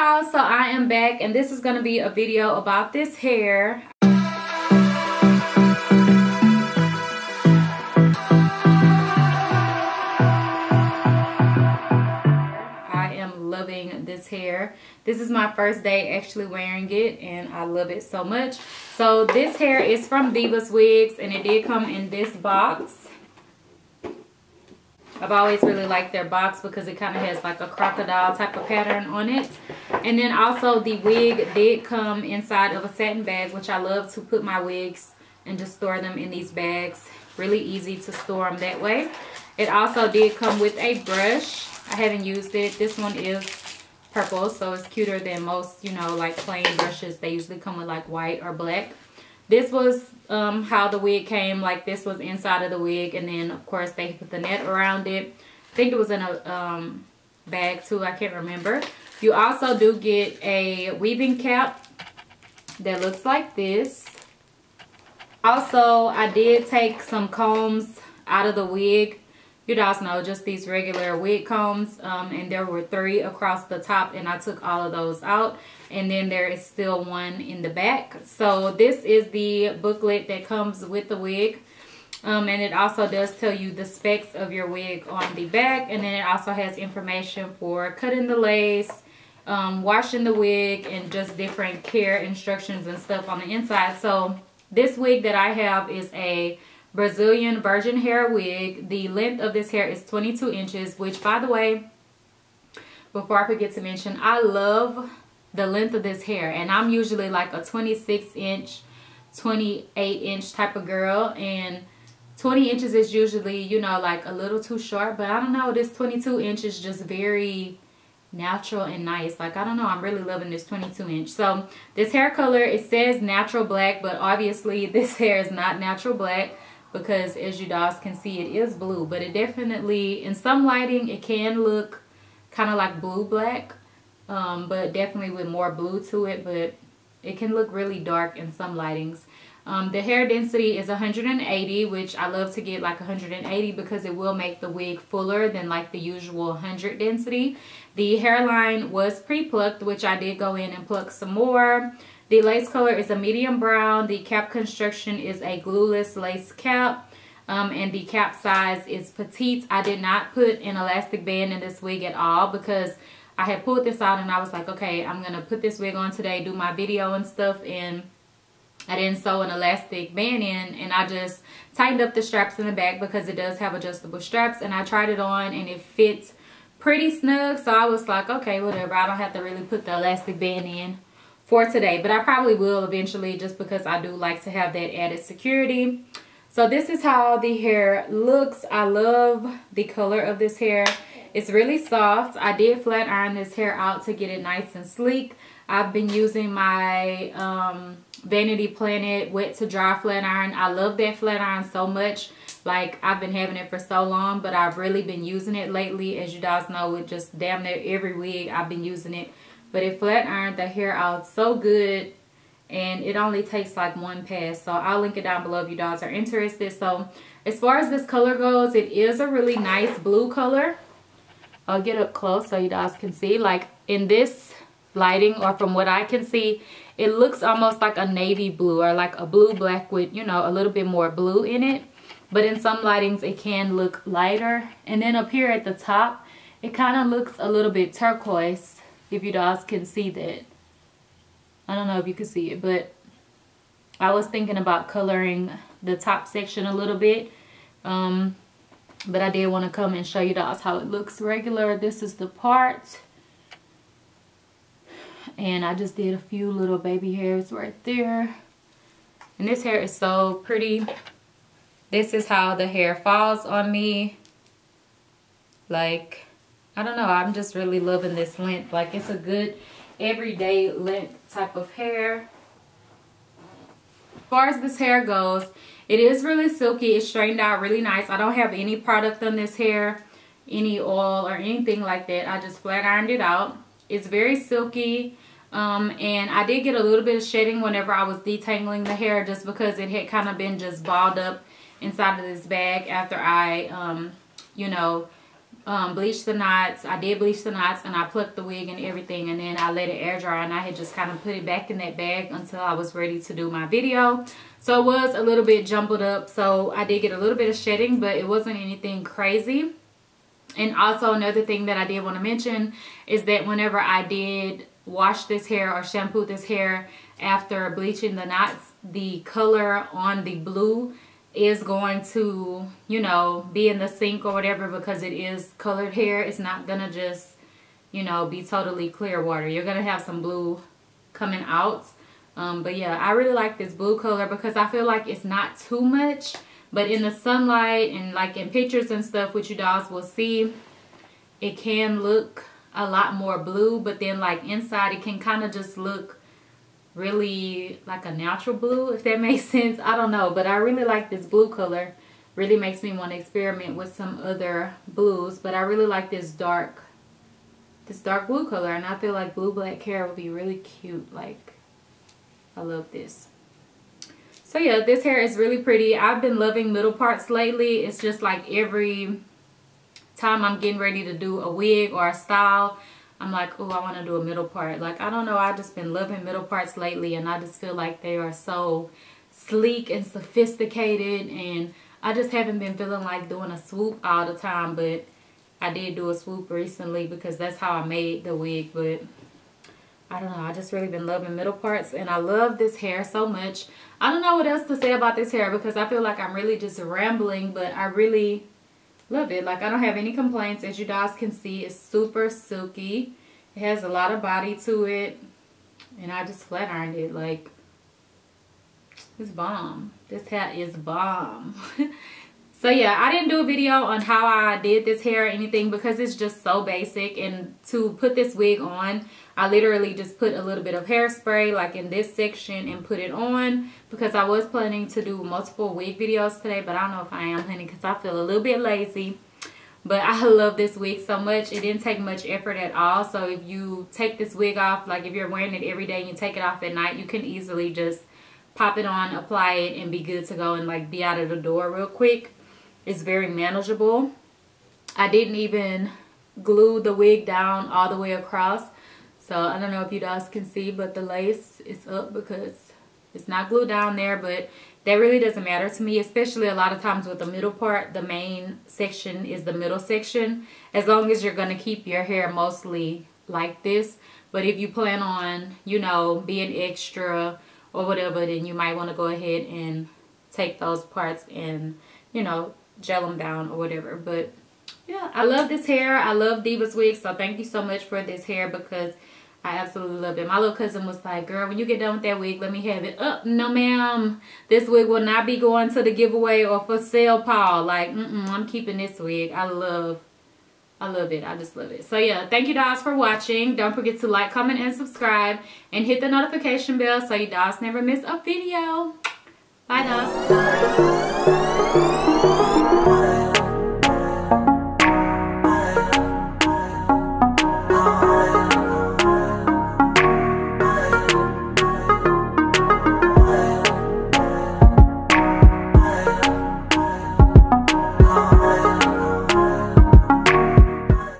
y'all, so I am back and this is going to be a video about this hair. I am loving this hair. This is my first day actually wearing it and I love it so much. So this hair is from Divas Wigs and it did come in this box. I've always really liked their box because it kind of has like a crocodile type of pattern on it. And then also the wig did come inside of a satin bag, which I love to put my wigs and just store them in these bags. Really easy to store them that way. It also did come with a brush. I haven't used it. This one is purple, so it's cuter than most, you know, like plain brushes. They usually come with like white or black. This was how the wig came. Like this was inside of the wig, and then of course they put the net around it. I think it was in a bag too, I can't remember. You also do get a weaving cap that looks like this. Also, I did take some combs out of the wig. You guys know, just these regular wig combs, and there were 3 across the top and I took all of those out, and then there is still one in the back. So this is the booklet that comes with the wig, and it also does tell you the specs of your wig on the back, and then it also has information for cutting the lace, washing the wig, and just different care instructions and stuff on the inside. So this wig that I have is a Brazilian virgin hair wig. The length of this hair is 22 inches, which by the way, before I forget to mention, I love the length of this hair, and I'm usually like a 26 inch 28 inch type of girl, and 20 inches is usually, you know, like a little too short, but I don't know, this 22 inch is just very natural and nice. Like, I don't know, I'm really loving this 22 inch. So this hair color, it says natural black, but obviously this hair is not natural black, because as you guys can see, it is blue, but it definitely, in some lighting, it can look kind of like blue black, but definitely with more blue to it, but it can look really dark in some lightings. The hair density is 180, which I love to get like 180 because it will make the wig fuller than like the usual 100 density. The hairline was pre-plucked, which I did go in and pluck some more. The lace color is a medium brown. The cap construction is a glueless lace cap. And the cap size is petite. I did not put an elastic band in this wig at all because I had pulled this out and I was like, okay, I'm going to put this wig on today, do my video and stuff. And I didn't sew an elastic band in, and I just tightened up the straps in the back because it does have adjustable straps. And I tried it on and it fits pretty snug. So I was like, okay, whatever. I don't have to really put the elastic band in for today, but I probably will eventually, just because I do like to have that added security. So this is how the hair looks. I love the color of this hair. It's really soft. I did flat iron this hair out to get it nice and sleek. I've been using my Vanity Planet wet to dry flat iron. I love that flat iron so much. Like, I've been having it for so long, but I've really been using it lately. As you guys know, with just damn near every wig, I've been using it. But it flat ironed the hair out so good, and it only takes like 1 pass. So I'll link it down below if you guys are interested. So as far as this color goes, it is a really nice blue color. I'll get up close so you guys can see. Like, in this lighting, or from what I can see, it looks almost like a navy blue, or like a blue black with, you know, a little bit more blue in it. But in some lightings, it can look lighter. And then up here at the top, it kind of looks a little bit turquoise, if you guys can see that. I don't know if you can see it, but I was thinking about coloring the top section a little bit. But I did want to come and show you guys how it looks regular. This is the part. And I just did a few little baby hairs right there. And this hair is so pretty. This is how the hair falls on me. Like, I don't know, I'm just really loving this length. Like, it's a good everyday length type of hair. As far as this hair goes, it is really silky. It's straightened out really nice. I don't have any product on this hair, any oil or anything like that. I just flat ironed it out. It's very silky. And I did get a little bit of shedding whenever I was detangling the hair, just because it had kind of been just balled up inside of this bag after I, you know, bleach the knots. I did bleach the knots and I plucked the wig and everything, and then I let it air dry, and I had just kind of put it back in that bag until I was ready to do my video. So it was a little bit jumbled up, so I did get a little bit of shedding, but it wasn't anything crazy. And also another thing that I did want to mention is that whenever I did wash this hair or shampoo this hair after bleaching the knots, the color on the blue is going to, you know, be in the sink or whatever, because it is colored hair. It's not gonna just, you know, be totally clear water. You're gonna have some blue coming out. But yeah, I really like this blue color because I feel like it's not too much, but in the sunlight and like in pictures and stuff, which you guys will see, it can look a lot more blue, but then like inside it can kind of just look really like a natural blue, if that makes sense. I don't know, but I really like this blue color. Really makes me want to experiment with some other blues, but I really like this dark blue color, and I feel like blue black hair would be really cute. Like, I love this. So yeah, this hair is really pretty. I've been loving middle parts lately. It's just like every time I'm getting ready to do a wig or a style, I'm like, oh, I want to do a middle part. Like, I don't know, I've just been loving middle parts lately, and I just feel like they are so sleek and sophisticated, and I just haven't been feeling like doing a swoop all the time, but I did do a swoop recently because that's how I made the wig. But I don't know, I just really been loving middle parts, and I love this hair so much. I don't know what else to say about this hair because I feel like I'm really just rambling, but I really love it. Like, I don't have any complaints. As you guys can see, it's super silky. It has a lot of body to it, and I just flat ironed it. Like, it's bomb. This hair is bomb. So yeah, I didn't do a video on how I did this hair or anything because it's just so basic. And to put this wig on, I literally just put a little bit of hairspray like in this section and put it on, because I was planning to do multiple wig videos today, but I don't know if I am, honey, because I feel a little bit lazy. But I love this wig so much. It didn't take much effort at all. So if you take this wig off, like if you're wearing it every day and you take it off at night, you can easily just pop it on, apply it, and be good to go and like be out of the door real quick. It's very manageable. I didn't even glue the wig down all the way across. So I don't know if you guys can see, but the lace is up because it's not glued down there. But that really doesn't matter to me, especially a lot of times with the middle part. The main section is the middle section, as long as you're going to keep your hair mostly like this. But if you plan on, you know, being extra or whatever, then you might want to go ahead and take those parts and, you know, gel them down or whatever. But yeah, I love this hair. I love Divas Wigs, so thank you so much for this hair because I absolutely love it. My little cousin was like, girl, when you get done with that wig, let me have it. No ma'am, this wig will not be going to the giveaway or for sale pile. Like, I'm keeping this wig. I love it. I just love it. So yeah, thank you guys for watching. Don't forget to like, comment, and subscribe, and hit the notification bell so you guys never miss a video. Bye guys.